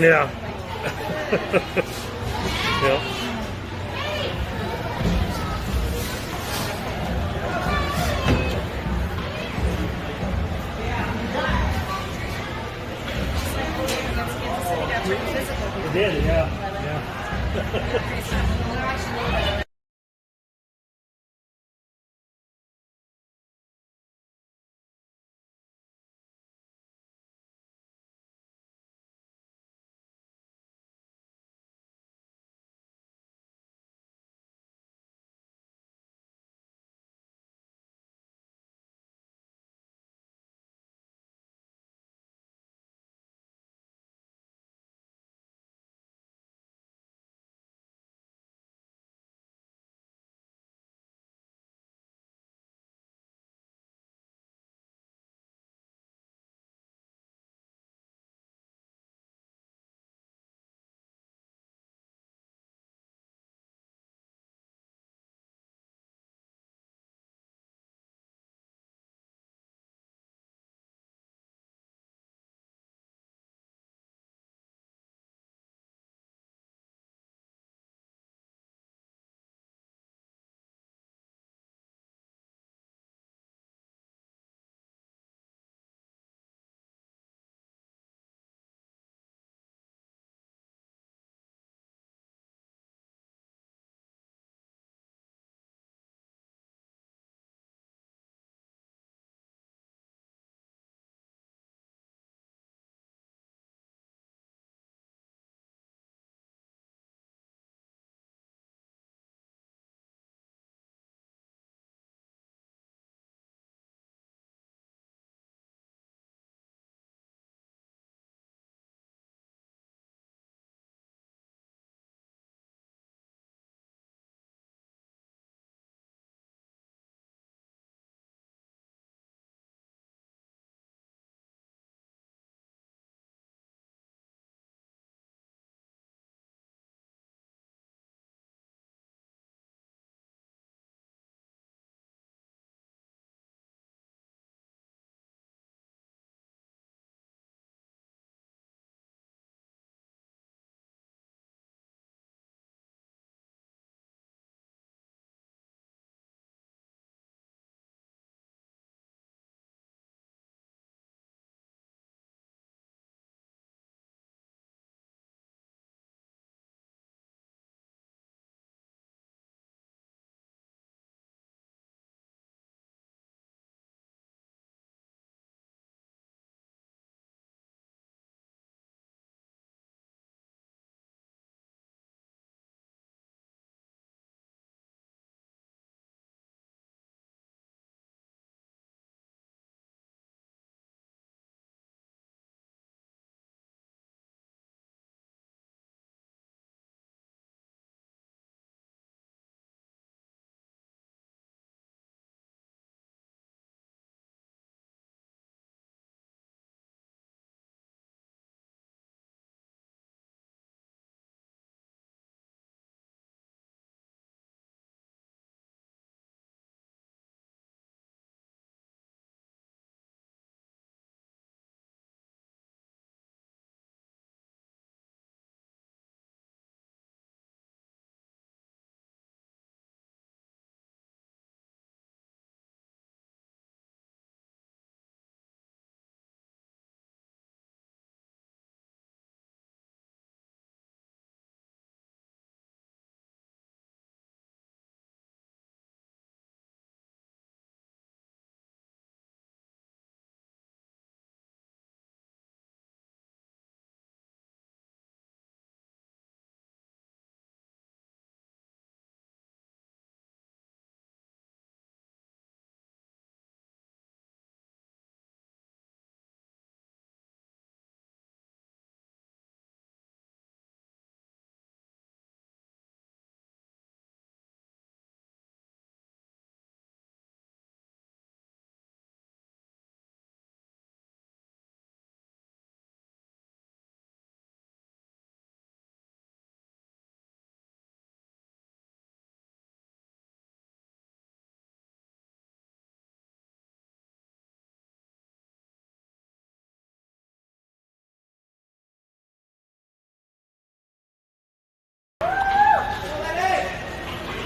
Yeah. Yep. It did, yeah. Yeah.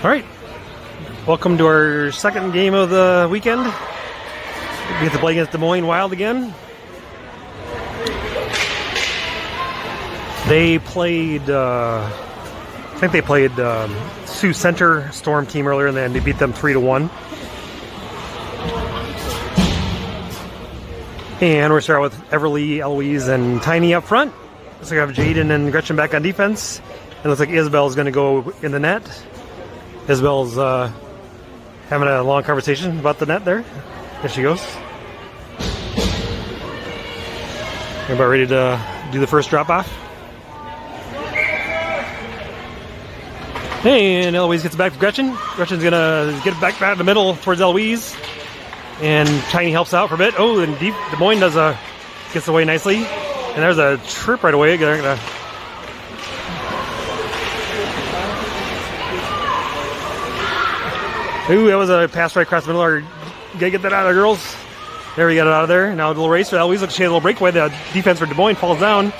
All right, welcome to our second game of the weekend. We get to play against Des Moines Wild again. They played, I think they played Sioux Center Storm team earlier, and then they beat them 3-1. And we're starting with Everly, Eloise, and Tiny up front. So we have Jaden and Gretchen back on defense. It looks like Isabel's going to go in the net. Isabel's having a long conversation about the net there. There she goes. We're about ready to do the first drop off. And Eloise gets it back to Gretchen. Gretchen's going to get it back in the middle towards Eloise. And Tiny helps out for a bit. Oh, and Des Moines gets away nicely. And there's a trip right away. Ooh, that was a pass right across the middle. Gotta get that out of there, girls. There, we got it out of there. Now a little race for Eloise. Looks like she had a little breakaway. The defense for Des Moines falls down.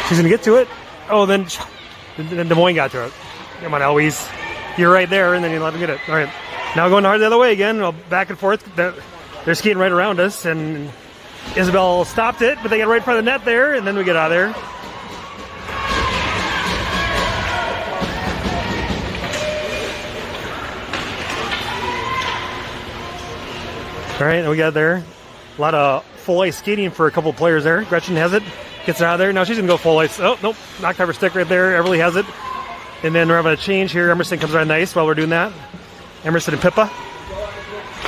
She's gonna get to it. Oh, then Des Moines got to it. Come on, Eloise. You're right there, and then you let them get it. All right. Now going hard the other way again. Well, back and forth. They're skating right around us, and Isabel stopped it, but they get right in front of the net there, and then we get out of there. All right, we got there. A lot of full ice skating for a couple players there. Gretchen has it, gets it out of there. Now she's going to go full ice. Oh, nope, knocked off her stick right there. Everly has it. And then we're having a change here. Emerson comes around nice while we're doing that. Emerson and Pippa.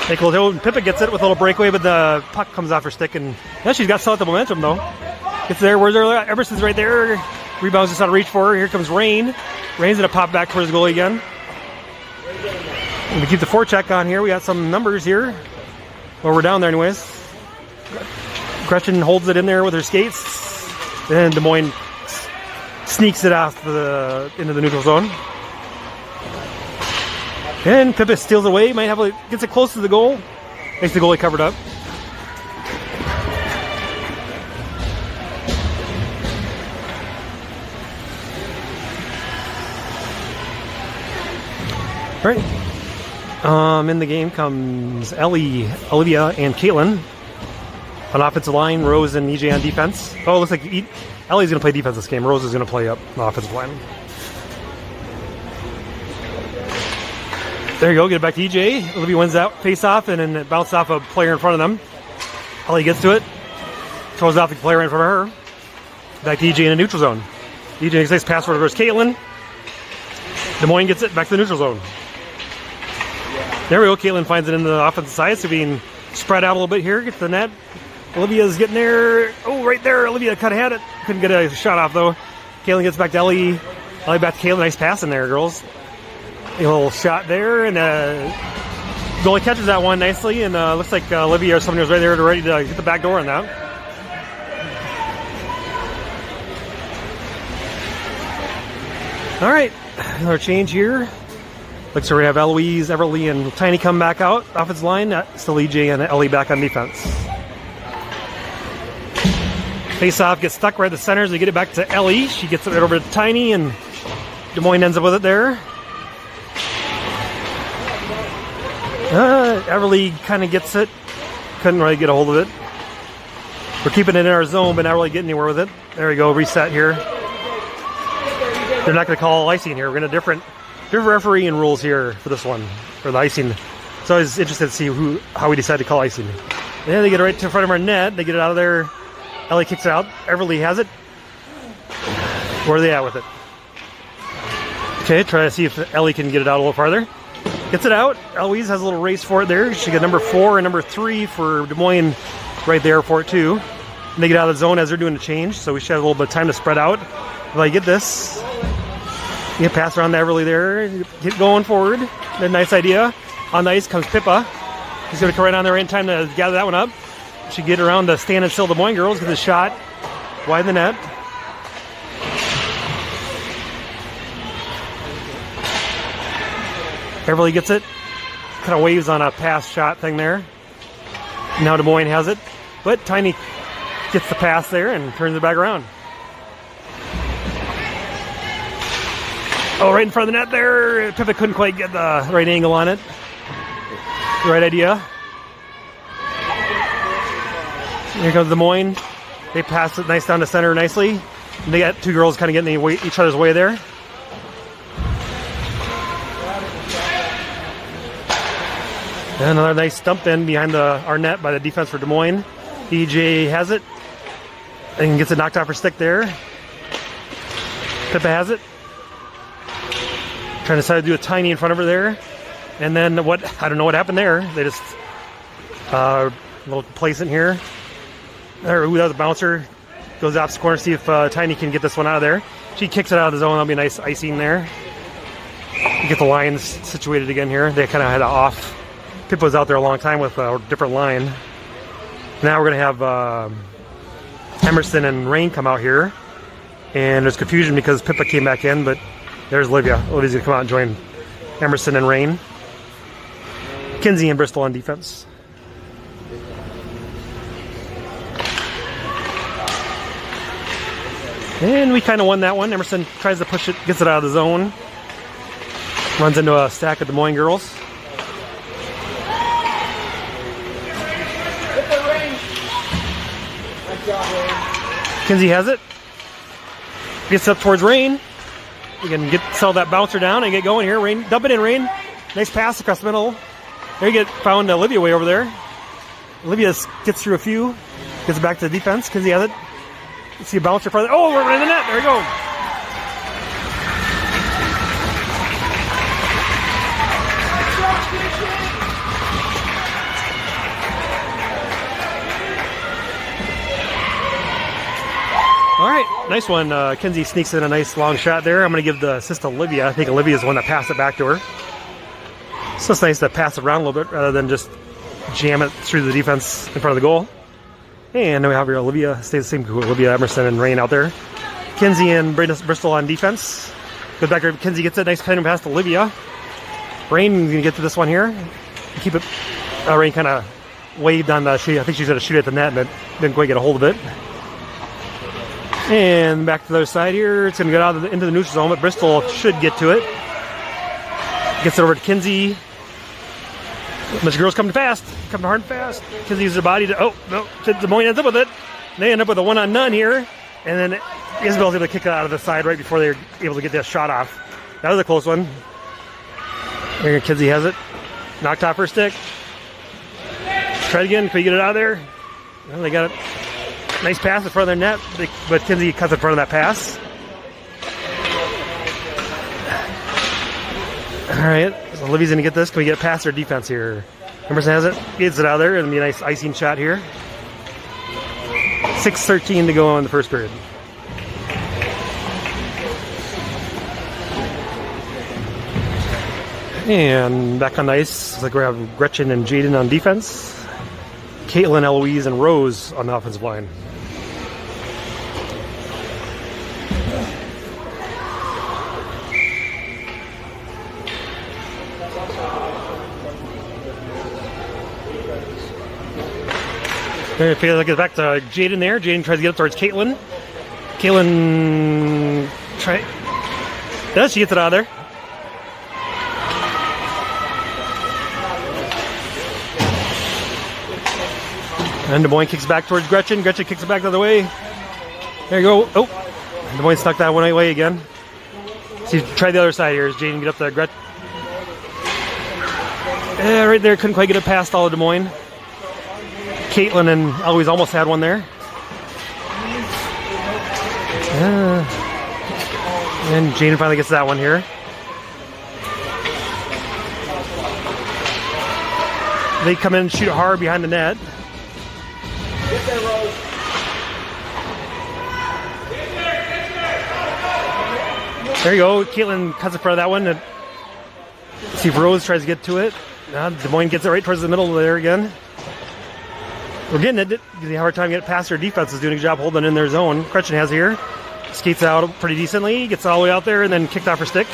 Pippa gets it with a little breakaway, but the puck comes off her stick. And yeah, she's got still the momentum, though. Gets there. Where's her? Emerson's right there. Rebounds just out of reach for her. Here comes Rain. Rain's going to pop back towards the goalie again. And we keep the forecheck on here. We got some numbers here. Well, we're down there anyways. Gretchen holds it in there with her skates. And Des Moines sneaks it off into the neutral zone. And Pippa steals away. Gets it close to the goal. Makes the goalie covered up. All right. In the game comes Ellie, Olivia, and Caitlin. On offensive line, Rose and EJ on defense. Oh, it looks like Ellie's going to play defense this game. Rose is going to play up on the offensive line. There you go. Get it back to EJ. Olivia wins that face-off, and then it bounced off a player in front of them. Ellie gets to it. Throws off the player in front of her. Back to EJ in the neutral zone. EJ makes a nice pass forward towards Caitlin. Des Moines gets it back to the neutral zone. There we go. Caitlin finds it in the offensive side, so being spread out a little bit here. Gets the net. Olivia's getting there. Oh, right there. Olivia kind of had it. Couldn't get a shot off, though. Caitlin gets back to Ellie. Ellie back to Caitlin. Nice pass in there, girls. A little shot there, and goalie catches that one nicely, and looks like Olivia or somebody was right there ready to get the back door on that. All right. Another change here. Looks like we have Eloise, Everly, and Tiny come back out. Offensive line, still EJ and Ellie back on defense. Face-off gets stuck right at the center as they get it back to Ellie. She gets it right over to Tiny, and Des Moines ends up with it there. Everly kind of gets it. Couldn't really get a hold of it. We're keeping it in our zone, but not really getting anywhere with it. There we go, reset here. They're not going to call icing here. We're going to different refereeing rules here for this one, for the icing. So I was interested to see how we decide to call icing. Yeah, they get it right to front of our net. They get it out of there. Ellie kicks it out. Everly has it. Where are they at with it? Okay, try to see if Ellie can get it out a little farther. Gets it out. Eloise has a little race for it there. She got number 4 and number 3 for Des Moines right there for it too. And they get out of the zone as they're doing the change, so we should have a little bit of time to spread out. If I get this, you can pass around to Everly there. Get going forward. A nice idea. On the ice comes Pippa. She's going to come right on there in time to gather that one up. She get around the stand and still Des Moines girls. Get the shot wide in the net. Everly gets it. Kind of waves on a pass shot thing there. Now Des Moines has it. But Tiny gets the pass there and turns it back around. Oh, right in front of the net there. Pippa couldn't quite get the right angle on it. The right idea. Here comes Des Moines. They pass it nice down to center nicely. And they got two girls kind of getting in each other's way there. And another nice dump in behind our net by the defense for Des Moines. DJ has it and gets it knocked off her stick there. Pippa has it. Trying to decide to do a tiny in front of her there. And then I don't know what happened there. They just, little placement here. There, ooh, that was a bouncer. Goes opposite corner, see if Tiny can get this one out of there. She kicks it out of the zone. That'll be a nice icing there. Get the lines situated again here. They kind of had it off. Pippa was out there a long time with a different line. Now we're going to have Emerson and Rain come out here. And there's confusion because Pippa came back in, but there's Olivia. Olivia's going to come out and join Emerson and Rain. Kinsey and Bristol on defense. And we kind of won that one. Emerson tries to push it, gets it out of the zone. Runs into a stack of Des Moines girls. Kinsey has it. Gets up towards Rain. We can settle that bouncer down and get going here. Rain, dump it in, Rain. Nice pass across the middle. There you found Olivia way over there. Olivia gets through a few. Gets back to the defense. Kinsey has it. You see a bouncer further. Oh, we're in the net. There we go. All right, nice one. Kinsey sneaks in a nice long shot there. I'm going to give the assist to Olivia. I think Olivia's the one that passed it back to her. So it's nice to pass it around a little bit rather than just jam it through the defense in front of the goal. And then we have here Olivia, stays the same crew, Olivia, Emerson, and Rain out there. Kinsey and Bristol on defense. Goes back there, Kinsey gets it, nice kind of pass to Olivia. Rain gonna get to this one here. Keep it, Rain kind of waved on the, I think she's gonna shoot at the net, but didn't quite get a hold of it. And back to the other side here, it's gonna get out into the neutral zone, but Bristol should get to it. Gets it over to Kinsey. Bunch of girls coming fast, coming hard and fast. Kinsey uses her body to, oh, no, Des Moines ends up with it. They end up with a one-on-none here. And then Isabel's able to kick it out of the side right before they're able to get that shot off. That was a close one. There, Kinsey has it. Knocked off her stick. Try it again, can we get it out of there? Well, they got it. Nice pass in front of their net, but Kinsey cuts in front of that pass. All right, so Olivia's going to get this. Can we get past their defense here? Emerson has it, gets it out of there. It'll be a nice icing shot here. 6:13 to go in the first period. And back on the ice, looks like we have Gretchen and Jaden on defense. Caitlin, Eloise, and Rose on the offensive line. It feels like it's back to Jaden there. Jaden tries to get up towards Caitlin. Caitlin she gets it out of there. And Des Moines kicks back towards Gretchen. Gretchen kicks it back the other way. There you go. Oh, Des Moines stuck that one away again. See, try the other side here. As Jaden get up there. Gretchen. Yeah, right there. Couldn't quite get it past all of Des Moines. Caitlin and Eloise almost had one there. And Jaden finally gets that one here. They come in and shoot hard behind the net. There you go. Caitlin cuts in front of that one. Let's see if Rose tries to get to it. Des Moines gets it right towards the middle there again. We're getting it. They have a hard time getting past their defense. Is doing a good job holding in their zone. Gretchen has it here. Skates out pretty decently. Gets all the way out there and then kicked off her stick.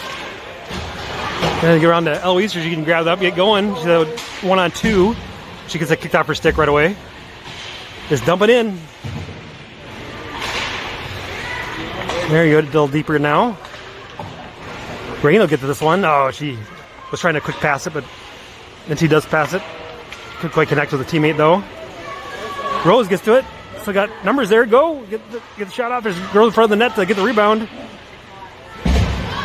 And get around to Eloise so she can grab it up, get going. She's 1-on-2. She gets it kicked off her stick right away. Just dump it in. There you go. A little deeper now. Rain will get to this one. Oh, she was trying to quick pass it, but then she does pass it. Couldn't quite connect with a teammate though. Rose gets to it. Still got numbers there. Go. Get the shot off. There's girls in front of the net to get the rebound.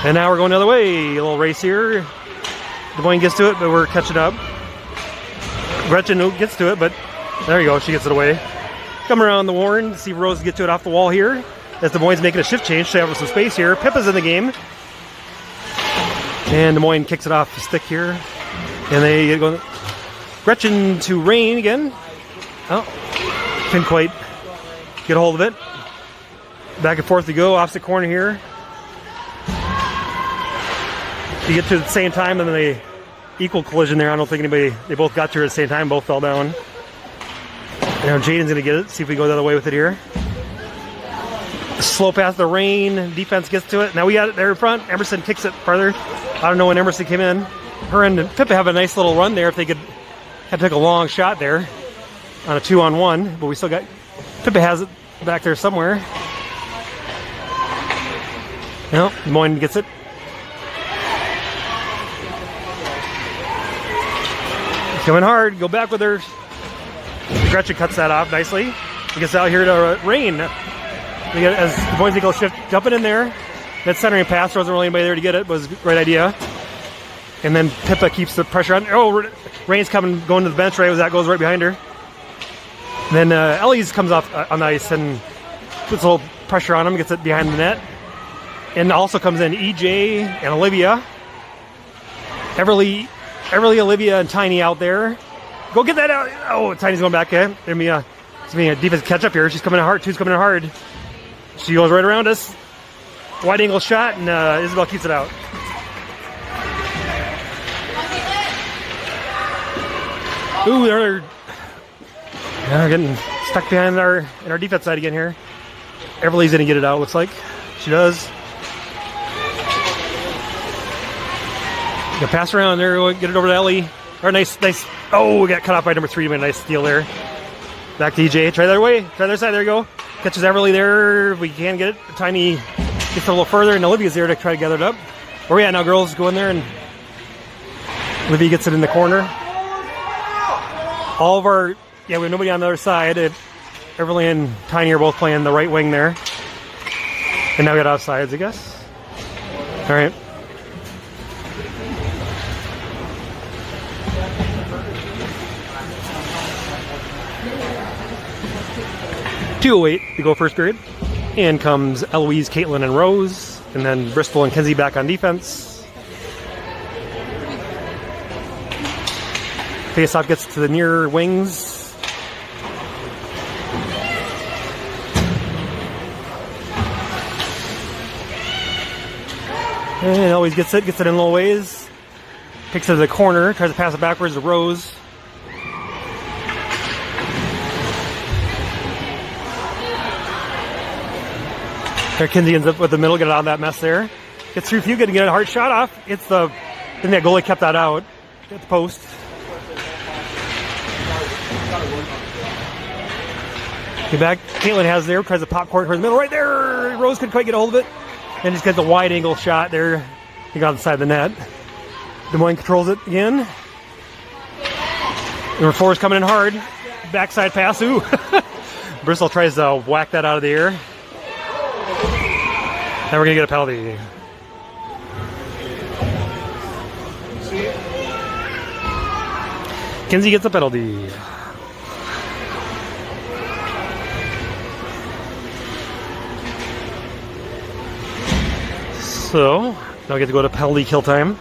And now we're going the other way. A little race here. Des Moines gets to it, but we're catching up. Gretchen gets to it, but there you go. She gets it away. Come around the Warren. See if Rose get to it off the wall here. As Des Moines making a shift change. They have some space here. Pippa's in the game. And Des Moines kicks it off the stick here. And they get going. Gretchen to Rain again. Oh, couldn't quite get a hold of it. Back and forth to go. Opposite corner here. You get to the same time, and then they equal collision there. I don't think anybody, they both got to her at the same time, both fell down. Now Jaden's going to get it. See if we go the other way with it here. Slow pass the Rain. Defense gets to it. Now we got it there in front. Emerson kicks it farther. I don't know when Emerson came in. Her and Pippa have a nice little run there. If they could have took a long shot there on a 2-on-1, but we still got, Pippa has it back there somewhere. No, Des Moines gets it. Coming hard, go back with her. Gretchen cuts that off nicely. He gets out here to Rain. We get, as Des Moines go shift, jumping in there. That centering pass, there wasn't really anybody there to get it, was a great idea. And then Pippa keeps the pressure on. Oh, Rain's coming, going to the bench right as that goes right behind her. And then Ellie's comes off on the ice and puts a little pressure on him, gets it behind the net. And also comes in EJ and Olivia. Everly, Olivia, and Tiny out there. Go get that out. Oh, Tiny's going back in. There's going to be a defense catch up here. She's coming in hard. Two's coming in hard. She goes right around us. Wide angle shot, and Isabel keeps it out. Ooh, they're getting stuck behind in our defense side again here. Everly's going to get it out, looks like. She does. Pass around there, get it over to Ellie. Or nice. Oh, we got cut off by number 3. Nice steal there. Back to EJ. Try the other way. Try the other side. There you go. Catches Everly there. If we can get it. Tiny gets a little further, and Olivia's there to try to gather it up. Where we at now, girls? Go in there, and Olivia gets it in the corner. All of our, we have nobody on the other side. Everly and Tiny are both playing the right wing there. And now we got offsides, I guess. All right. .208 to go first period. In comes Eloise, Caitlin, and Rose. And then Bristol and Kenzie back on defense. Faceoff gets to the near wings. And always gets it in little ways. Picks it to the corner, tries to pass it backwards to Rose. There, Kinsey ends up with the middle, get it out of that mess there. Gets through few, good to get a hard shot off. It's the, I think that goalie kept that out at the post. Get back, Caitlin has there, tries to pop court towards the middle, right there. Rose couldn't quite get a hold of it. And just gets a wide angle shot there. He got inside the net. Des Moines controls it again. Number 4 is coming in hard. Backside pass, ooh. Bristol tries to whack that out of the air. Now we're going to get a penalty. Kinsey gets a penalty. So, now we get to go to penalty kill time.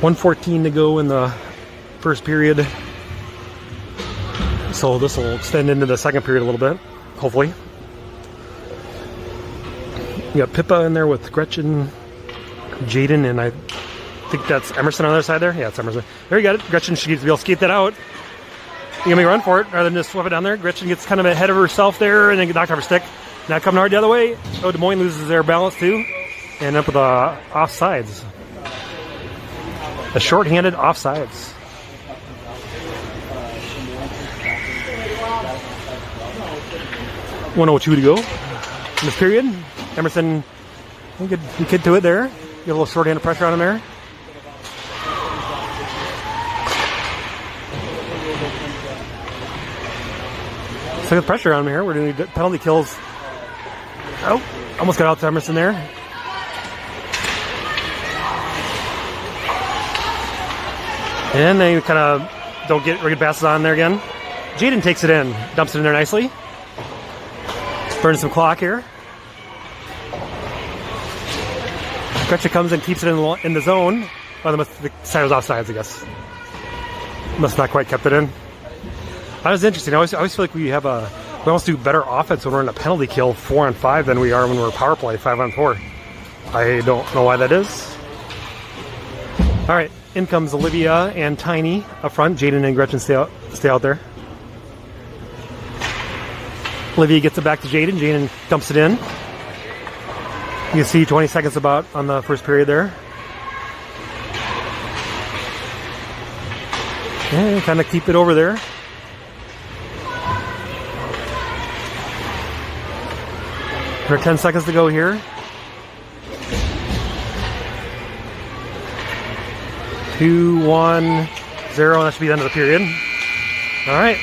.114 to go in the first period. So this will extend into the second period a little bit, hopefully. We got Pippa in there with Gretchen, Jaden, and I think that's Emerson on the other side there. Yeah, it's Emerson. There you got it. Gretchen should be able to skate that out. You gonna run for it rather than just swap it down there. Gretchen gets kind of ahead of herself there and then get knocked off her stick. Now coming hard the other way. Oh, Des Moines loses their balance too. And up with the offsides. The shorthanded offsides. .102 to go. in this period. Emerson, good kid to it there. Get a little short-handed pressure on him there. So good pressure on him here. We're doing penalty kills. Oh, almost got out to Emerson there. And they kind of don't get good passes on there again. Jaden takes it in, dumps it in there nicely. Burns some clock here. Gretchen comes and keeps it in the zone. Well, the side was offsides, I guess. Must not quite kept it in. That was interesting. I always feel like we almost do better offense when we're in a penalty kill 4-on-5 than we are when we're power play 5-on-4. I don't know why that is. All right, in comes Olivia and Tiny up front. Jaden and Gretchen stay out there. Olivia gets it back to Jaden. Jaden dumps it in. You can see 20 seconds about on the first period there. And kind of keep it over there. There are 10 seconds to go here. 2, 1, 0. That should be the end of the period. All right.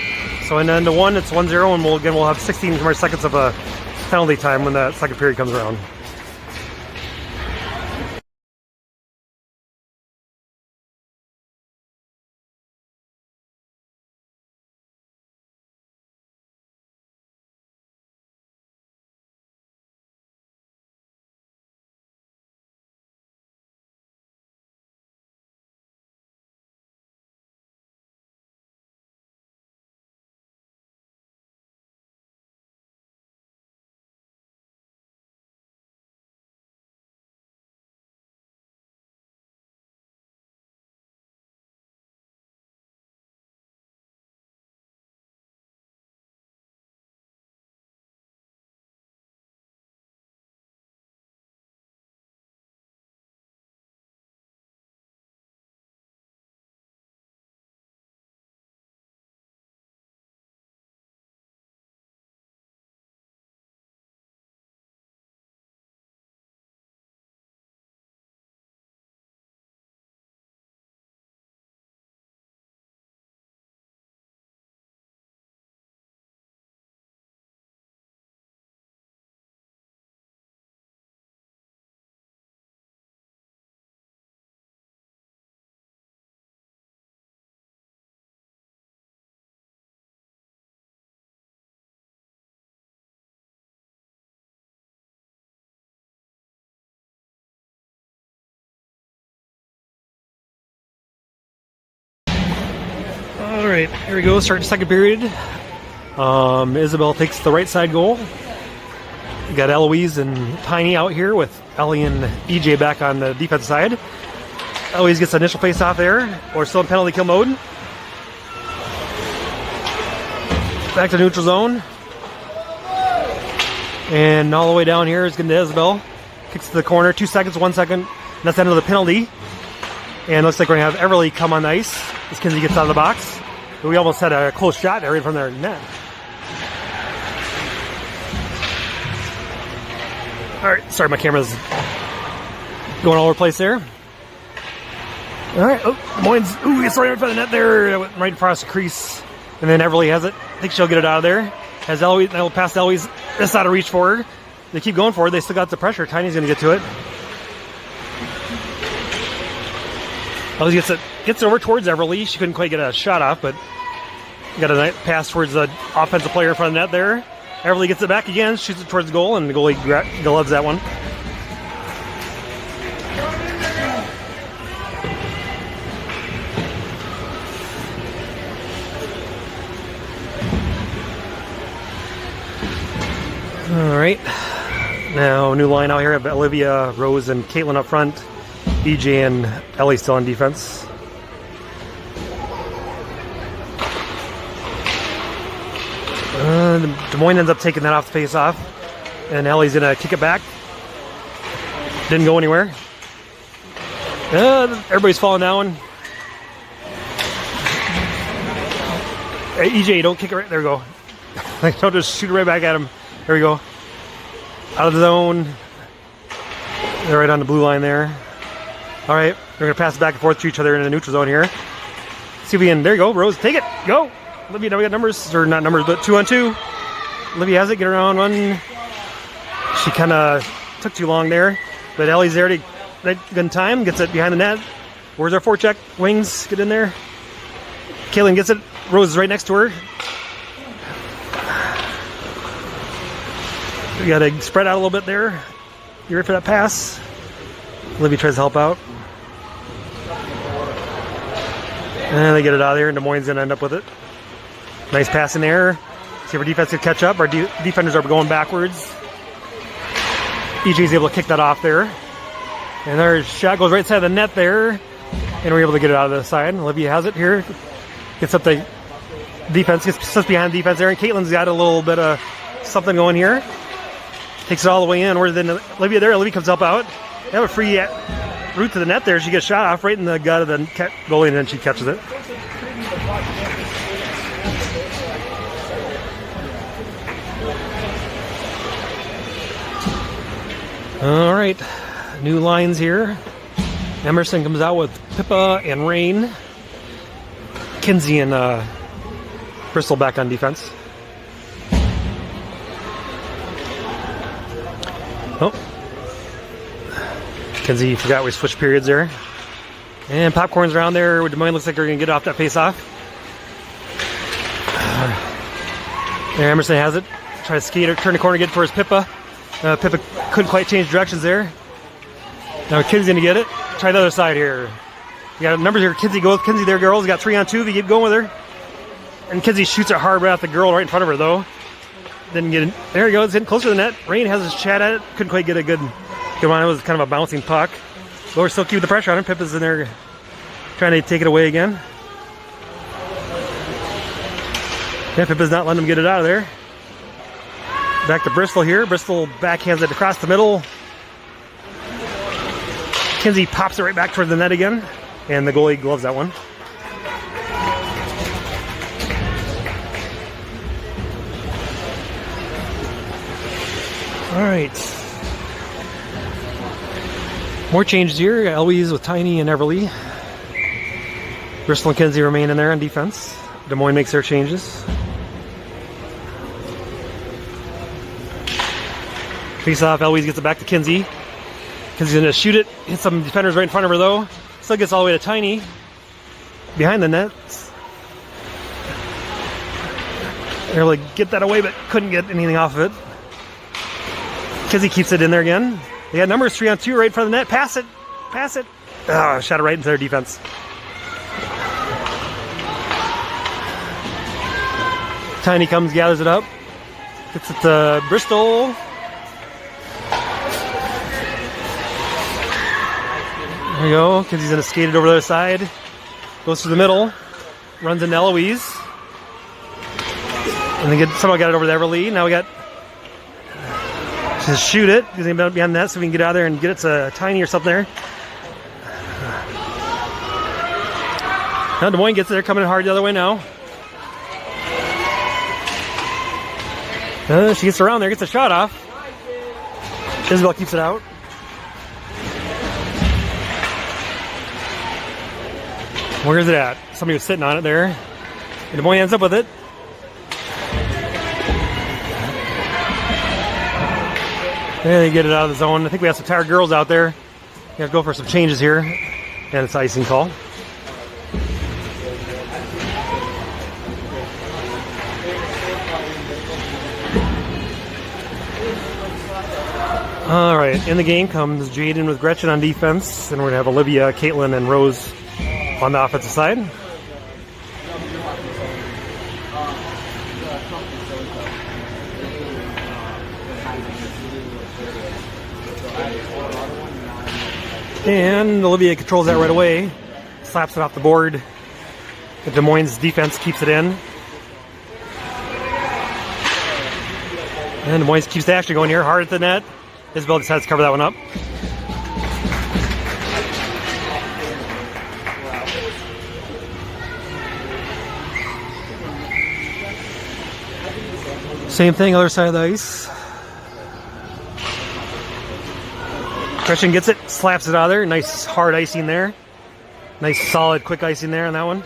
So in the end of 1, it's 1-0, and we'll have 16 more seconds of a penalty time when that second period comes around. All right, here we go. Start the second period. Isabel takes the right side goal. We got Eloise and Tiny out here with Ellie and EJ back on the defense side. Eloise gets the initial face off there. We're still in penalty kill mode. Back to neutral zone. And all the way down here is getting to Isabel. Kicks to the corner. 2 seconds, 1 second. And that's the end of the penalty. And looks like we're going to have Everly come on ice as Kinsey gets out of the box. But we almost had a close shot there right from their net. All right, sorry, my camera's going all over the place there. All right, Des Moines, gets right in front of the net there, right across the crease. And then Everly has it. I think she'll get it out of there. Has Eloise, now pass Eloise. That's out of reach for her. They keep going for it. They still got the pressure. Tiny's going to get to it. Eloise gets it over towards Everly. She couldn't quite get a shot off, but got a nice pass towards the offensive player in front of the net there. Everly gets it back again, shoots it towards the goal, and the goalie gloves that one. All right. Now, new line out here. I have Olivia, Rose, and Caitlin up front. EJ and Ellie still on defense. Des Moines ends up taking that off the face-off. And Ellie's going to kick it back. Didn't go anywhere. Everybody's falling down. Hey, EJ, don't kick it right. There we go. Don't just shoot it right back at him. There we go. Out of the zone. They're right on the blue line there. All right, we're gonna pass it back and forth to each other in the neutral zone here. See if we can, there you go, Rose, take it, go. Olivia, now we got numbers, or not numbers, but 2-on-2. Olivia has it, get around one. She kind of took too long there, but Ellie's there to right good time, gets it behind the net. Where's our forecheck? Wings, get in there. Kaylin gets it, Rose is right next to her. We got to spread out a little bit there. You ready for that pass? Olivia tries to help out. And they get it out of there, and Des Moines gonna end up with it. Nice pass in there. See if our defense can catch up. Our defenders are going backwards. EJ's able to kick that off there. And our shot goes right side of the net there. And we're able to get it out of the side. Olivia has it here. Gets up the defense, sits behind the defense there. And Caitlin's got a little bit of something going here. Takes it all the way in. Where's then Olivia there? Olivia comes help out. They have a free route to the net there. She gets shot off right in the gut of the goalie, and then she catches it. All right, new lines here. Emerson comes out with Pippa and Rain. Kinsey and Bristol back on defense. Oh. Kinsey forgot we switched periods there. And Popcorn's around there. Des Moines looks like they're going to get off that face-off. There, Emerson has it. Try to skate or turn the corner, get it towards Pippa. Pippa couldn't quite change directions there. Now Kinsey's going to get it. Try the other side here. You got numbers here. Kinsey goes. Kinsey there, girls. You got 3-on-2 if you keep going with her. And Kinsey shoots it hard right at the girl right in front of her, though. Didn't get it. There he goes. Getting closer to the net. Rain has his chat at it. Couldn't quite get a good one. It was kind of a bouncing puck. But we're still keeping the pressure on him. Pippa's in there trying to take it away again. Yeah, Pippa's not letting him get it out of there. Back to Bristol here. Bristol backhands it across the middle. Kinsey pops it right back toward the net again. And the goalie gloves that one. All right. More changes here. Eloise with Tiny and Everly. Bristol and Kinsey remain in there on defense. Des Moines makes their changes. Face off, Eloise gets it back to Kinsey. Kinsey's going to shoot it. Hit some defenders right in front of her, though. Still gets all the way to Tiny. Behind the net. They're able to get that away, but couldn't get anything off of it. Kinsey keeps it in there again. They got numbers 3-on-2 right in front of the net. Pass it. Pass it. Oh, shot it right into their defense. Tiny comes, gathers it up. Gets it to Bristol. There you go. Kinsey's going to skate it over the other side. Goes through the middle. Runs into Eloise. And then somehow got it over to Everly. Now we got... Just shoot it. He's going to be behind that so we can get out there and get it to Tiny or something there. Now Des Moines gets there, coming hard the other way now. She gets around there, gets a shot off. Isabel keeps it out. Where is it at? Somebody was sitting on it there. And Des Moines ends up with it. And they get it out of the zone. I think we have some tired girls out there. We have to go for some changes here. And it's icing call. All right, in the game comes Jaden with Gretchen on defense. And we're going to have Olivia, Caitlin, and Rose on the offensive side. And Olivia controls that right away. Slaps it off the board. The Des Moines defense keeps it in. And Des Moines keeps the action going here. Hard at the net. Isabel decides to cover that one up. Same thing, other side of the ice. Gretchen gets it, slaps it out of there. Nice hard icing there. Nice solid quick icing there on that one.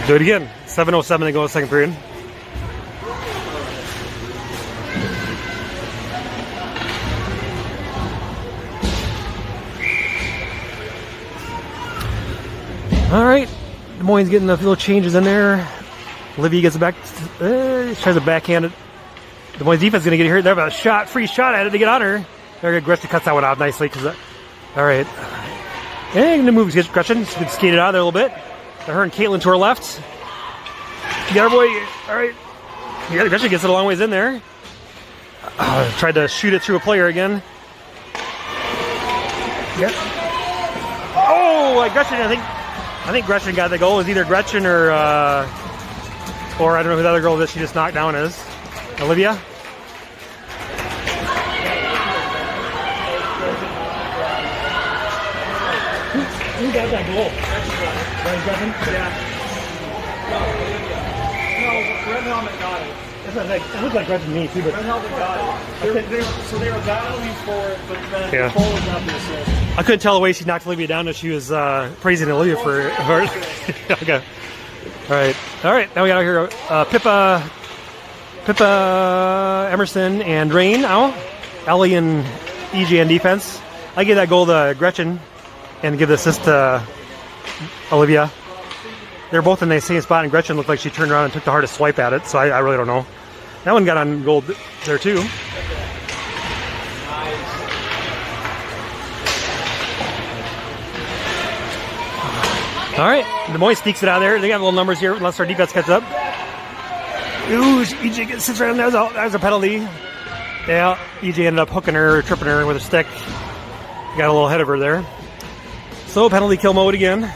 Do it again. 7:07 to go in the second period. All right, Des Moines getting a little changes in there. Olivia gets it back, tries to backhand it. Des Moines defense is going to get here. They have a shot, free shot at it to get on her. There, Gretchen cuts that one out nicely. All right. And the moves gets Gretchen. She can skate it out there a little bit. Her and Caitlin to her left. Get our boy. All right. Yeah, Gretchen gets it a long ways in there. Tried to shoot it through a player again. Yep. Oh, Gretchen, I think Gretchen got the goal. It was either Gretchen or I don't know who the other girl that she just knocked down is. Olivia? Who got that goal? Gretchen? Yeah. No, Red Helmet got it. It looked like Gretchen to me too, but Red Helmet got it. So they were battling for it, but then the goal was not the assist. I couldn't tell the way she knocked Olivia down that she was praising Olivia for her. Okay. All right. Now we got here Pippa, Emerson, and Rain. Ellie and EJ on defense. I gave that goal to Gretchen and give the assist to Olivia. They're both in the same spot, and Gretchen looked like she turned around and took the hardest swipe at it, so I really don't know. That one got on goal there too. All right, Des Moines sneaks it out of there. They got little numbers here unless our defense catches up. Ooh, EJ sits right on there. That was a penalty. Yeah, EJ ended up hooking her, tripping her with a stick. Got a little ahead of her there. So penalty kill mode again.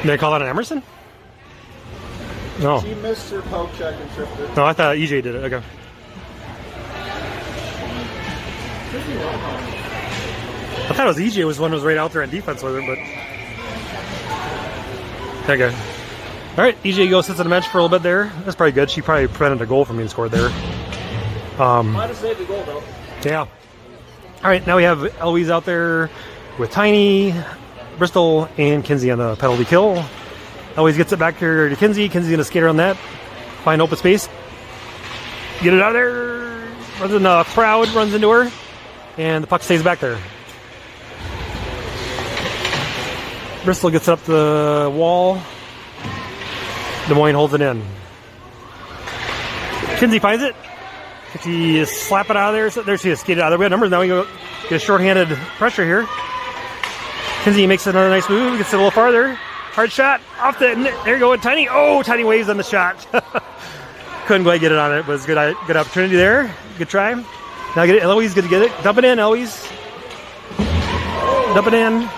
Did they call that an Emerson? No. She missed her poke check and tripped it. No, I thought EJ did it. Okay. I thought it was EJ was the one who was right out there on defense with her, but okay. All right, EJ goes sits on the bench for a little bit there. That's probably good. She probably prevented a goal from being scored there. Might have saved the goal though. Yeah. All right, now we have Eloise out there with Tiny, Bristol, and Kinsey on the penalty kill. Eloise gets it back here to Kinsey. Kinsey's going to skate around that, find open space, get it out of there. Runs in the crowd, runs into her, and the puck stays back there. Bristol gets it up the wall. Des Moines holds it in. Kinsey finds it. She slap it out of there. So there she is, skated out of there. We got numbers now. We go get a shorthanded pressure here. Kinsey makes another nice move. Gets it a little farther. Hard shot off the. There you go. Tiny. Oh, Tiny waves on the shot. Couldn't quite get it on it, but it was a good opportunity there. Good try. Now get it. Eloise good to get it. Dump it in, Eloise. Dump it in.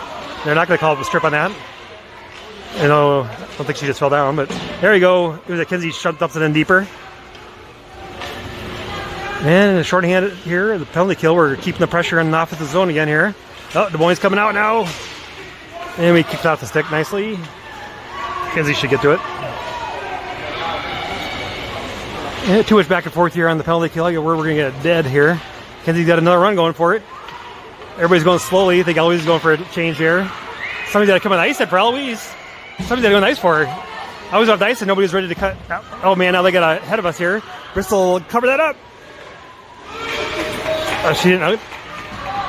They're not going to call it a strip on that. I don't think she just fell down, but there you go. It was a Kinsey dumps it in deeper. And a shorthanded here, the penalty kill. We're keeping the pressure in the offensive zone again here. Oh, Des Moines coming out now. And we kicked off the stick nicely. Kinsey should get to it. Yeah, too much back and forth here on the penalty kill. We're going to get it dead here. Kinsey's got another run going for it. Everybody's going slowly. I think Eloise is going for a change here. Somebody's got to come on the ice for Eloise. Somebody's got to go on the ice for her. I was off the ice and nobody's ready to cut. Oh man, now they got ahead of us here. Bristol cover that up. She didn't.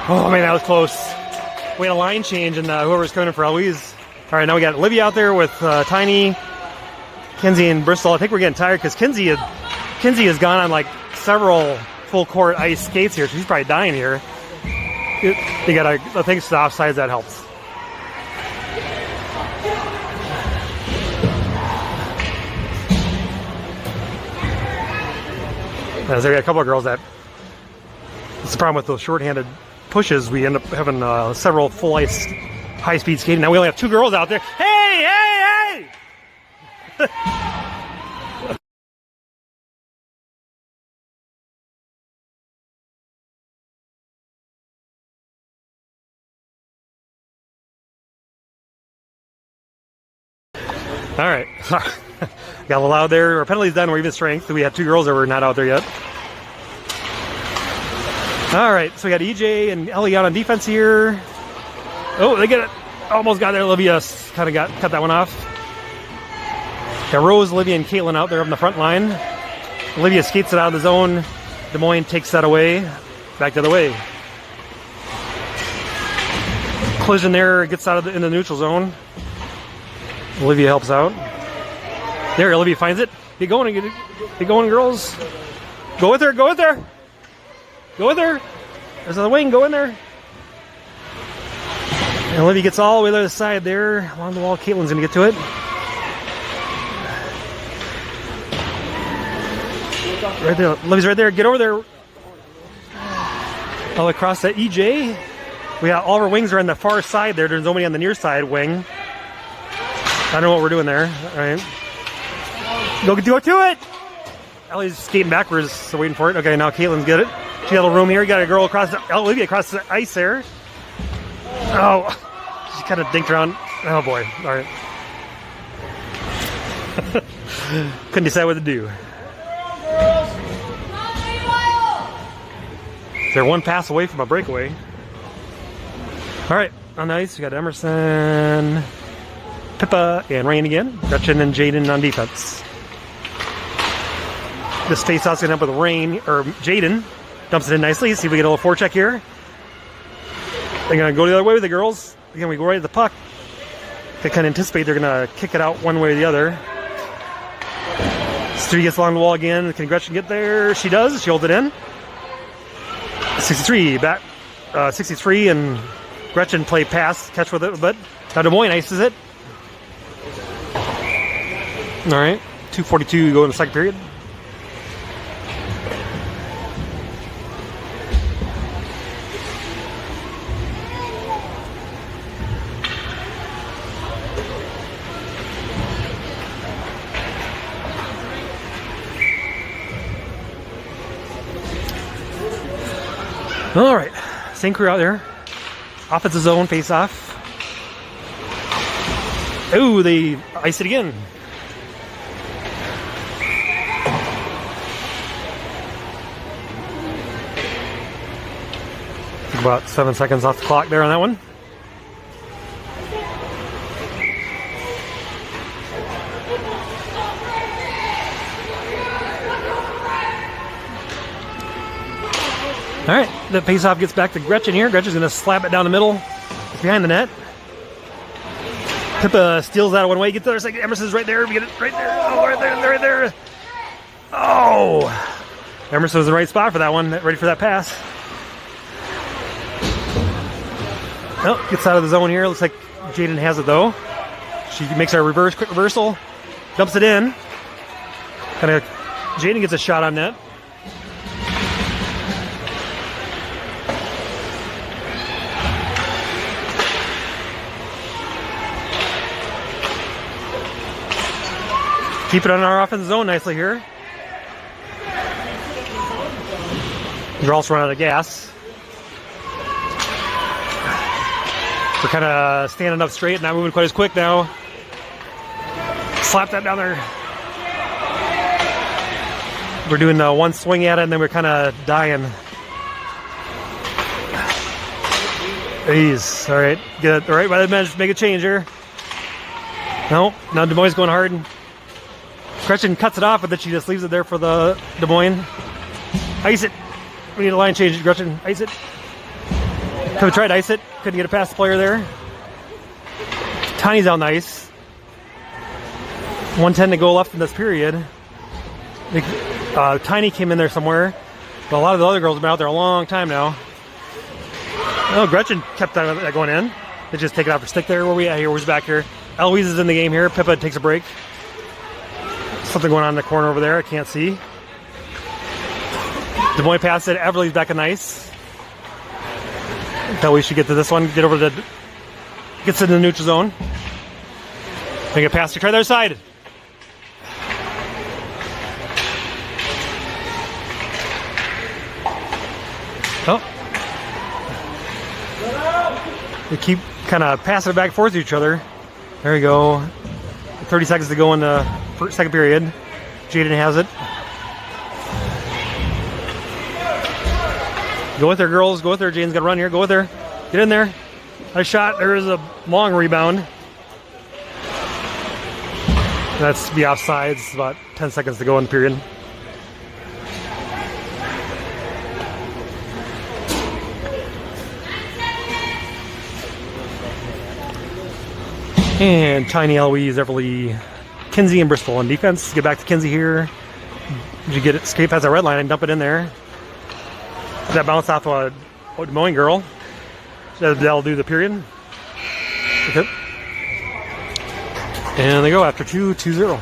Oh man, that was close. We had a line change and whoever's coming in for Eloise. All right, now we got Olivia out there with Tiny, Kinsey, and Bristol. I think we're getting tired because Kinsey has gone on like several full court ice skates here. She's probably dying here. You got I think it's the offsides that helps. As there are a couple of girls that. It's the problem with those shorthanded pushes. We end up having several full ice, high speed skating. Now we only have two girls out there. Hey, hey, hey! All right. Got a little loud there. Our penalty's done. We're even strength. We had 2 girls that were not out there yet. All right, so we got EJ and Ellie out on defense here. Oh, they get it. Almost got there. Olivia kind of cut that one off. Got Rose, Olivia, and Caitlin out there on the front line. Olivia skates it out of the zone. Des Moines takes that away. Back the other way. Collision there, gets out of in the neutral zone. Olivia helps out. There, Olivia finds it. Get going, girls. Go with her, go with her. Go with her. There's the wing, go in there. And Olivia gets all the way to the side there. Along the wall, Caitlin's going to get to it. Right there, Olivia's right there. Get over there. All across that EJ. We got all of our wings are on the far side there. There's nobody on the near side wing. I don't know what we're doing there. All right. Go to it. Ellie's skating backwards, so waiting for it. Okay, now Caitlin's get it. She got a little room here. You got a girl across Olivia across the ice there. Oh, she kind of dinked around. Oh boy. All right. Couldn't decide what to do. They're one pass away from a breakaway. All right, on ice, we got Emerson, Pippa, and Rain again. Gretchen and Jaden on defense. This face-off's gonna end up with Rain, or Jaden. Dumps it in nicely. See if we get a little forecheck here. They're gonna go the other way with the girls. Again, we go right at the puck. They kind of anticipate they're gonna kick it out one way or the other. Stu gets along the wall again. Can Gretchen get there? She does. She holds it in. 63 back. 63 and Gretchen play pass, catch with it, but now Des Moines ices it. All right, 2:42 go in the second period. All right, same crew out there. Offensive zone, face off. Oh, they ice it again. About 7 seconds off the clock there on that one. All right, the face-off gets back to Gretchen here. Gretchen's going to slap it down the middle. It's behind the net. Pippa steals that one way. Gets the other side. Emerson's right there. We get it right there. Oh, right there. Right there. Oh. Emerson was in the right spot for that one. Ready for that pass. Oh, gets out of the zone here. Looks like Jaden has it, though. She makes a quick reversal. Dumps it in. Jaden gets a shot on net. Keep it on our offensive zone nicely here. We're also running out of gas. We're kind of standing up straight, not moving quite as quick now. Slap that down there. We're doing one swing at it, and then we're kind of dying. Jeez. All right. Get it right by the bench. Make a change here. No. Now Des Moines going hard. Gretchen cuts it off, but then she just leaves it there for the Des Moines. Ice it. We need a line change, Gretchen. Ice it. Could have tried to ice it. Couldn't get it past the player there. Tiny's on the ice. 1:10 to go left in this period. Tiny came in there somewhere, but a lot of the other girls have been out there a long time now. Oh, Gretchen kept that going in. They just take it off her stick there. Where we at here? Where's back here? Eloise is in the game here. Pippa takes a break. Something going on in the corner over there. I can't see. Des Moines passed it. Everly's back in ice. Thought we should get to this one. Get over to the... Gets in the neutral zone. Make a pass to try the other side. Oh. They keep kind of passing it back and forth to each other. There we go. 30 seconds to go in the second period. Jaden has it. Go with her, girls. Go with her. Jaden's got to run here. Go with her. Get in there. Nice shot. There's a long rebound. That's the offsides. About 10 seconds to go in the period. And Tiny, Eloise, Everly, Kinsey, and Bristol on defense. Get back to Kinsey here. You get it. Escape has a red line and dump it in there. That bounce off a Des Moines girl. That'll do the period. Okay. And they go after 2-0.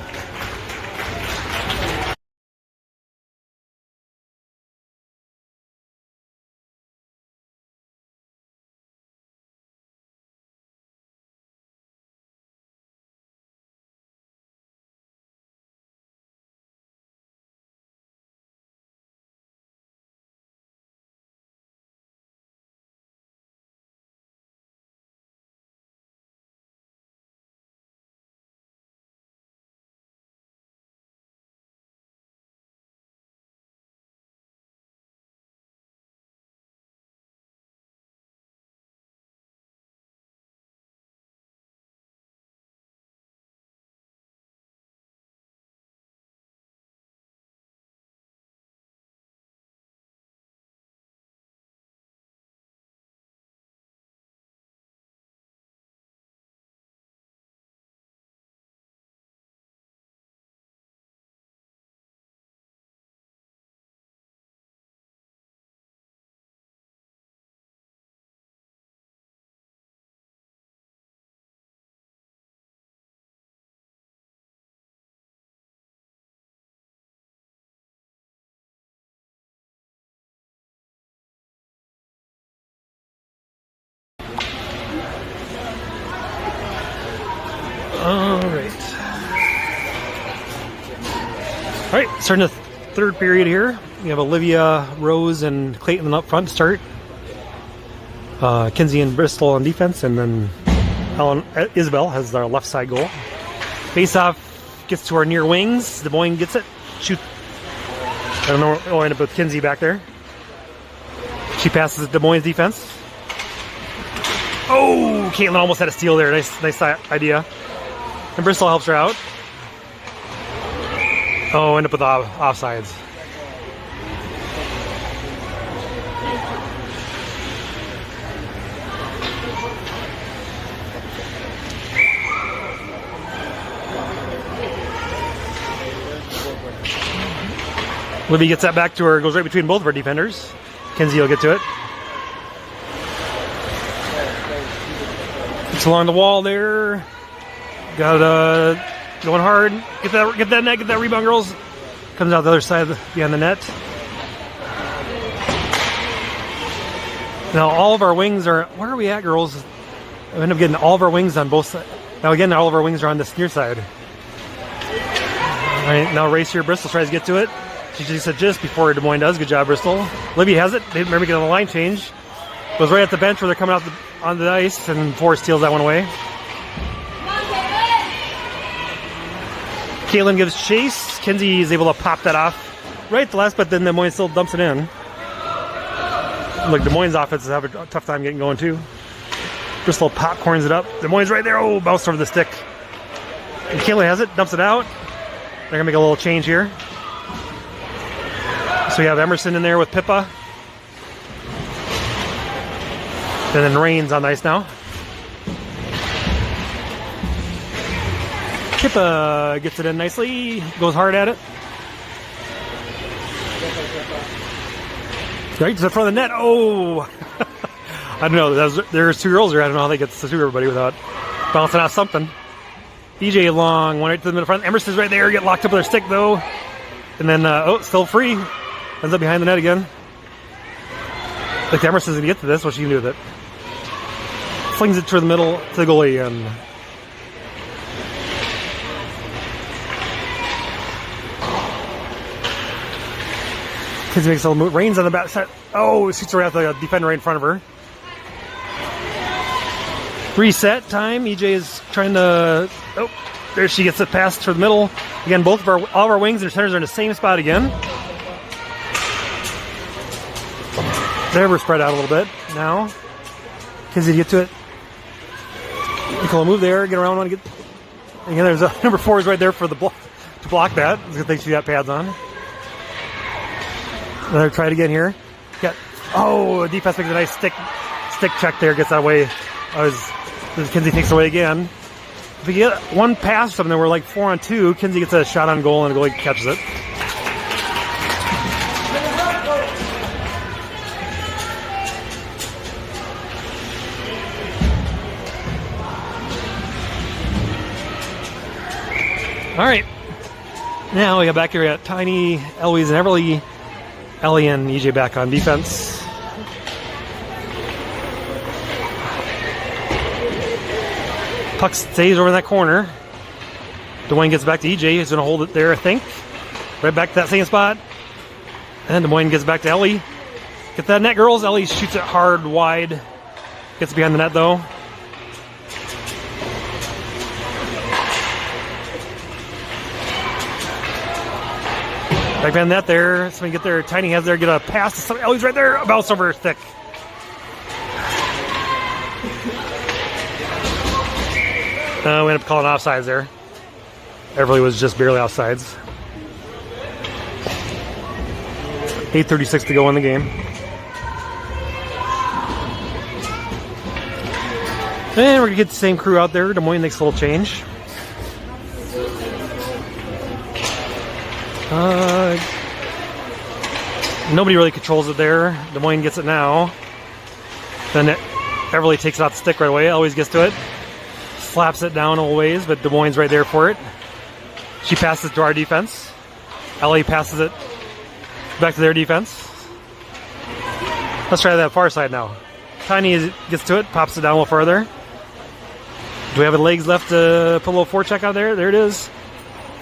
All right, starting the third period here. We have Olivia, Rose, and Clayton up front to start. Kinsey and Bristol on defense, and then Isabel has our left side goal. Face-off gets to our near wings. Des Moines gets it. Shoot. I don't know. I'll end up with Kinsey back there. She passes Des Moines defense. Oh, Caitlin almost had a steal there. Nice idea. And Bristol helps her out. Oh, end up with offsides. Libby gets that back to her, goes right between both of our defenders. Kinsey will get to it. It's along the wall there. Got going hard. Get that net, get that rebound, girls. Comes out the other side behind the net. Now all of our wings are, where are we at, girls? I end up getting all of our wings on both sides. Now again, all of our wings are on this near side. All right, now race here. Bristol tries to get to it. She just said just before Des Moines does. Good job, Bristol. Libby has it. They remember getting the line change. Goes right at the bench where they're coming out on the ice, and Forrest steals that one away. Caitlin gives chase. Kinsey is able to pop that off right at the last, but then Des Moines still dumps it in. Look, Des Moines offense is having a tough time getting going too. Bristol popcorns it up. Des Moines right there. Oh, bounced over the stick. And Caitlin has it, dumps it out. They're going to make a little change here. So we have Emerson in there with Pippa. And then Rain's on the ice now. Pippa gets it in nicely. Goes hard at it. Right to the front of the net. Oh! I don't know. There's two girls there. I don't know how they get to everybody without bouncing off something. EJ long, one right to the middle front. Emerson's right there. Get locked up with their stick though. And then, still free. Ends up behind the net again. Like Emerson's going to get to this. What's she going to do with it? Flings it to the middle to the goalie. And Kids makes a little move. Rain's on the back side. Oh, shoots her at the defender right in front of her. Reset time. EJ is trying to. Oh, there she gets it passed through the middle. Again, all of our wings and centers are in the same spot again. There, we're spread out a little bit now. Kinsey, get to it. Nicole, move there, get around, want to get. Again, there's a number 4 is right there for the to block that. It's a good thing she got pads on. Another try it again here. Defense makes a nice stick check there, gets that away. Kinsey takes it away again. If we get one pass or something, then we're like 4 on 2. Kinsey gets a shot on goal and the goalie catches it. All right. Now we got back here at Tiny, Eloise, and Everly. Ellie and EJ back on defense. Puck stays over in that corner. Des Moines gets back to EJ. He's going to hold it there, I think. Right back to that same spot. And Des Moines gets back to Ellie. Get that net, girls. Ellie shoots it hard, wide. Gets behind the net, though. Back behind that there. Somebody get there. Tiny has there. Get a pass. Ellie's right there. Bounce over thick. We ended up calling offsides there. Everly was just barely offsides. 8:36 to go in the game. And we're going to get the same crew out there. Des Moines makes a little change. Nobody really controls it there. Des Moines gets it now. Then Everly takes it off the stick right away. Always gets to it. Slaps it down a ways, but Des Moines right there for it. She passes to our defense. Ellie passes it back to their defense. Let's try that far side now. Tiny gets to it, pops it down a little further. Do we have the legs left to put a little forecheck out there? There it is.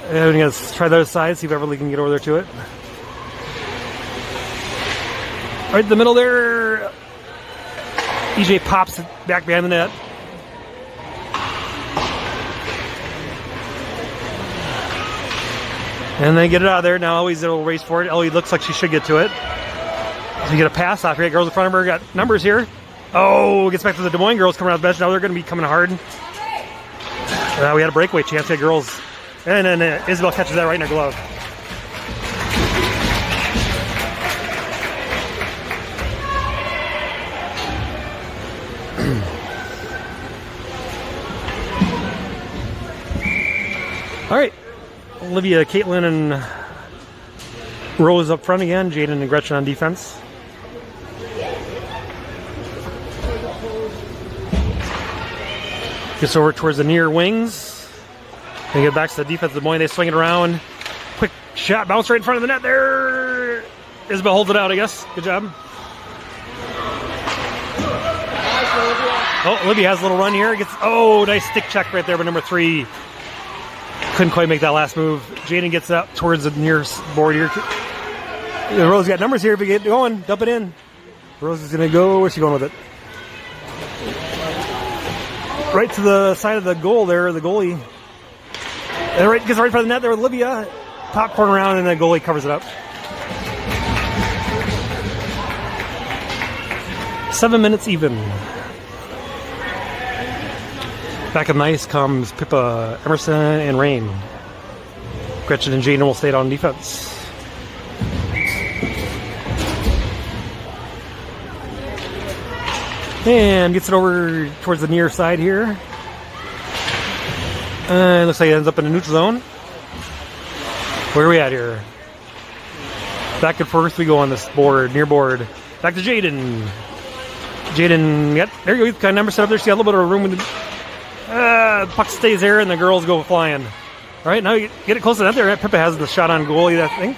And we're going to try the other side, see if Everly can get over there to it. Right in the middle there. EJ pops it back behind the net. And they get it out of there. Now Ellie's a little race for it. Ellie looks like she should get to it. So you get a pass off here. Girls in front of her got numbers here. Oh, gets back to the Des Moines girls coming out of the bench. Now they're going to be coming hard. We had a breakaway chance. We had girls. And then Isabel catches that right in her glove. All right. Olivia, Caitlin, and Rose up front again. Jaden and Gretchen on defense. Gets over towards the near wings. They get back to the defense. Des Moines, they swing it around. Quick shot, bounce right in front of the net there. Isabel holds it out, I guess. Good job. Oh, Olivia has a little run here. Nice stick check right there by number 3. Couldn't quite make that last move. Jaden gets up towards the near board here. Rose got numbers here. If you get going, dump it in. Rose is going to go. Where's she going with it? Right to the side of the goal there, the goalie. And gets right in front of the net there with Olivia. Top corner around, and the goalie covers it up. 7 minutes even. Back in the ice comes Pippa, Emerson, and Rain. Gretchen and Jaden will stay on defense. And gets it over towards the near side here. And looks like it ends up in the neutral zone. Where are we at here? Back and forth we go on this board, near board. Back to Jaden. Jaden, there you go. Got a number set up there. She got a little bit of room with the puck stays there, and the girls go flying. All right, now you get it close to that there. Pippa has the shot on goalie, that thing.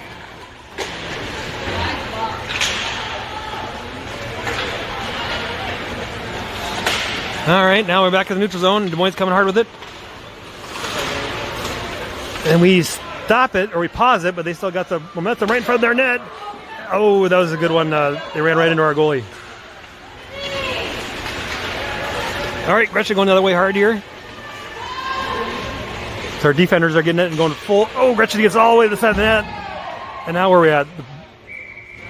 All right, now we're back in the neutral zone. Des Moines coming hard with it. And we stop it, or we pause it, but they still got the momentum right in front of their net. Oh, that was a good one. They ran right into our goalie. All right, Gretchen going the other way hard here. So our defenders are getting it and going full. Oh, Gretchen gets all the way to the side of the net. And now where are we at?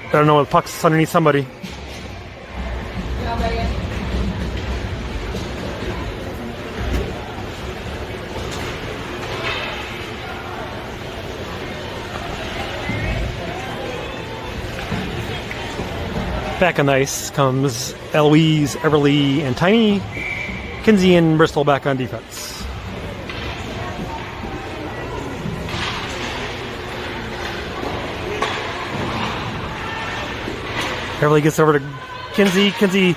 I don't know, the puck's underneath somebody. Back on the ice comes Eloise, Everly, and Tiny. Kinsey and Bristol back on defense. Everly gets over to Kinsey. Kinsey,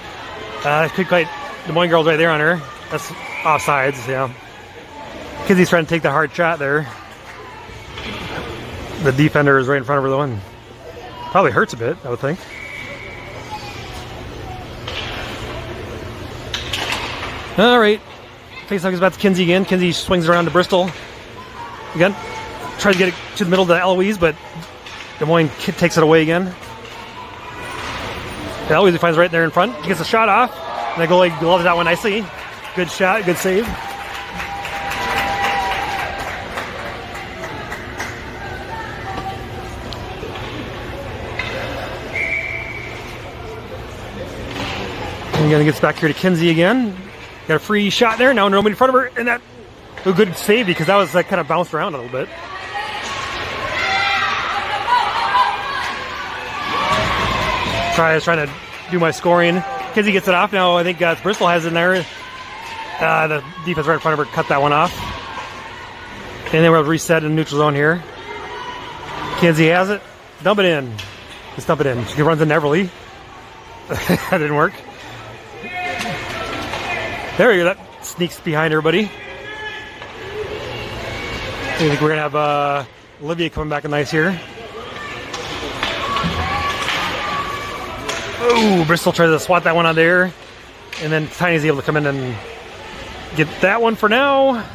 quick fight. Des Moines girl's right there on her. That's offsides, yeah. Kinsey's trying to take the hard shot there. The defender is right in front of her though, and probably hurts a bit, I would think. All right, face-off goes back to Kinsey again. Kinsey swings around to Bristol. Again, tries to get it to the middle to Eloise, but Des Moines takes it away again. Eloise finds right there in front. Gets a shot off. And the goalie gloves that one nicely. Good shot, good save. And again, it gets back here to Kinsey again. Got a free shot there. Now nobody in front of her. And that a good save because that was like kind of bounced around a little bit. Trying to do my scoring. Kinsey gets it off now. I think Bristol has it in there. The defense right in front of her cut that one off. And then we'll reset in the neutral zone here. Kinsey has it. Dump it in. Just dump it in. She runs into Everly. That didn't work. There we go. That sneaks behind everybody. I think we're going to have Olivia coming back nice here. Oh, Bristol tries to swat that one out there. And then Tiny's able to come in and get that one for now.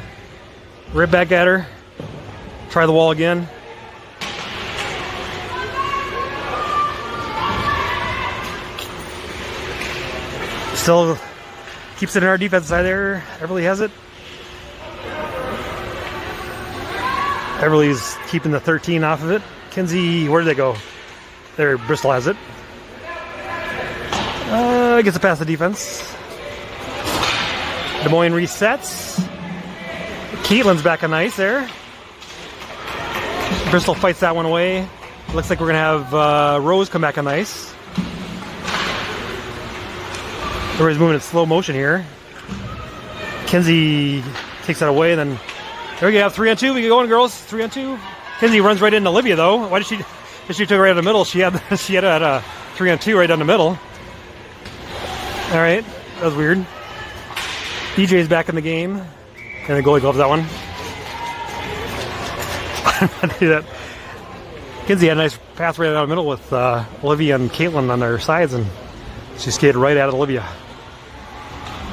Right back at her. Try the wall again. Still keeps it in our defense side there. Everly has it. Everly's keeping the 13 off of it. Kinsey, where did they go? There, Bristol has it. Gets it past the defense. Des Moines resets. Caitlin's back on ice there. Bristol fights that one away. Looks like we're going to have Rose come back on ice. Everybody's moving in slow motion here. Kinsey takes that away. Then there we go. 3-on-2. We get going, girls. 3-on-2. Kinsey runs right into Olivia though. Why did she? She took it right in the middle. She had a 3-on-2 right down the middle. All right, that was weird. DJ's back in the game, and the goalie gloves that one. Do that. Kinsey had a nice pass right down the middle with Olivia and Caitlin on their sides, and she skated right at Olivia.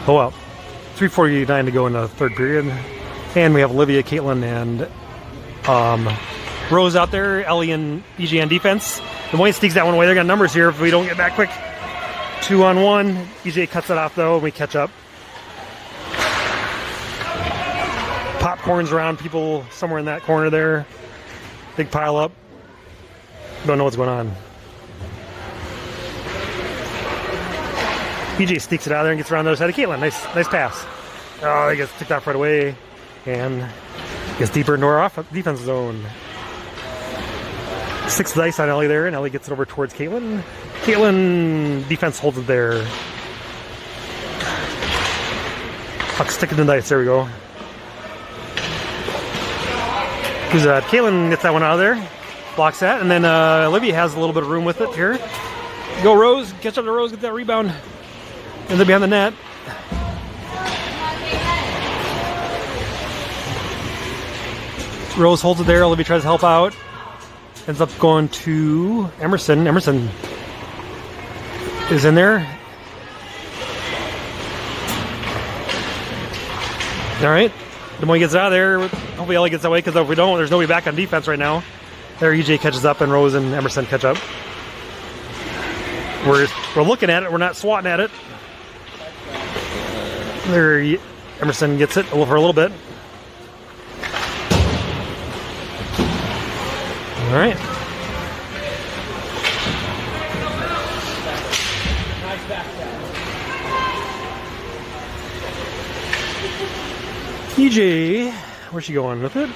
Oh well. 3:49 to go in the third period, and we have Olivia, Caitlin, and Rose out there. Ellie and EJ on defense. Des Moines sneaks that one away. They got numbers here if we don't get back quick. 2-on-1. EJ cuts it off though, and we catch up. Popcorns around people somewhere in that corner there. Big pile up. Don't know what's going on. EJ sneaks it out there and gets around the other side of Caitlin. Nice pass. Oh, he gets ticked off right away. And gets deeper into our defense zone. 6 dice on Ellie there, and Ellie gets it over towards Caitlin. Caitlin, defense holds it there. Puck sticking to the dice, there we go. Who's that? Caitlin gets that one out of there. Blocks that, and then Olivia has a little bit of room with it here. Go Rose, catch up to Rose, get that rebound. And they're behind the net. Rose holds it there, Olivia tries to help out. Ends up going to Emerson. Emerson is in there. All right. Des Moines gets out of there. Hopefully Ellie gets that way, because if we don't, there's nobody back on defense right now. There, EJ catches up, and Rose and Emerson catch up. We're looking at it. We're not swatting at it. There, Emerson gets it for a little bit. All right. EJ, where's she going with it?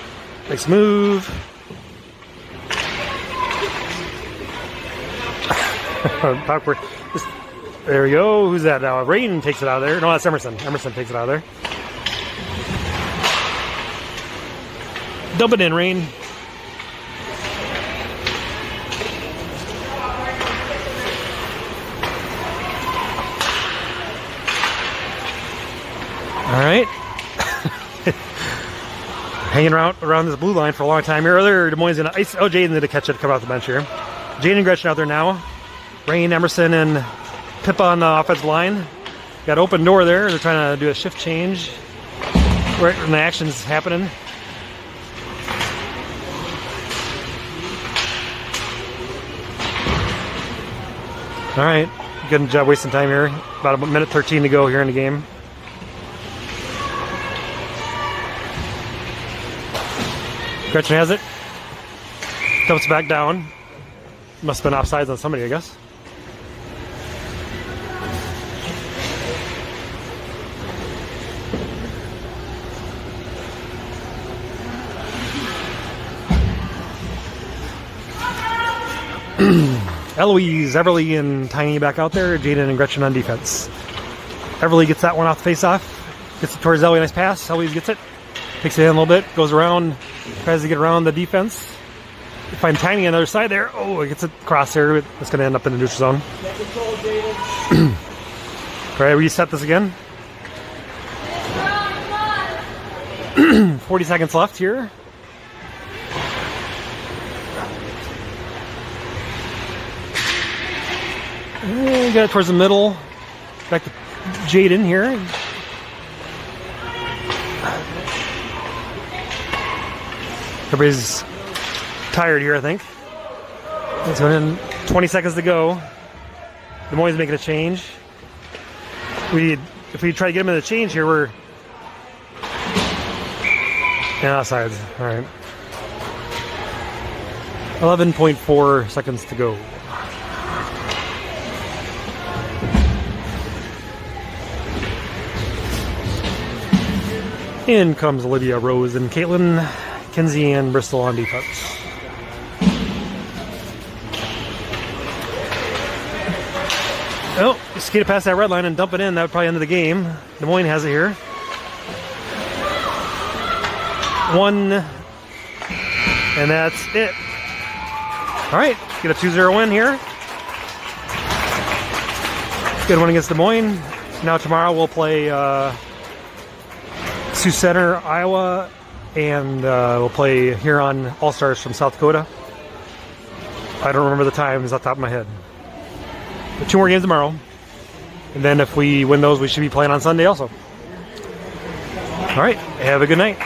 Nice move. There we go. Who's that now? Rain takes it out of there. No, that's Emerson. Emerson takes it out of there. Dump it in, Rain. All right. Hanging around this blue line for a long time here. Earlier, Des Moines going to ice. Oh, Jaden did a catch it to come off the bench here. Jaden and Gretchen out there now. Rain, Emerson, and Pippa on the offensive line. Got open door there. They're trying to do a shift change right when the action's happening. All right, good job wasting time here. About a minute 13 to go here in the game. Gretchen has it. Dumps back down. Must have been offsides on somebody, I guess. Eloise, Everly, and Tiny back out there. Jaden and Gretchen on defense. Everly gets that one off the face-off. Gets it towards Eloise. Nice pass. Eloise gets it. Takes it in a little bit. Goes around. Tries to get around the defense. Find Tiny on the other side there. Oh, it gets it across there. It's going to end up in the neutral zone. All right, reset this again. 40 seconds left here. And got it towards the middle. Back to Jaden here. Everybody's tired here, I think. It's going in 20 seconds to go. Des Moines making a change. If we try to get him in the change here, we're offsides. All right. 11.4 seconds to go. In comes Olivia, Rose, and Caitlin, Kinsey, and Bristol on defense. Oh, skate it past that red line and dump it in. That would probably end the game. Des Moines has it here. 1, and that's it. All right, get a 2-0 win here. Good one against Des Moines. Now tomorrow we'll play Sioux Center, Iowa, and we'll play Huron All-Stars from South Dakota. I don't remember the times off the top of my head. But 2 more games tomorrow. And then if we win those, we should be playing on Sunday also. All right, have a good night.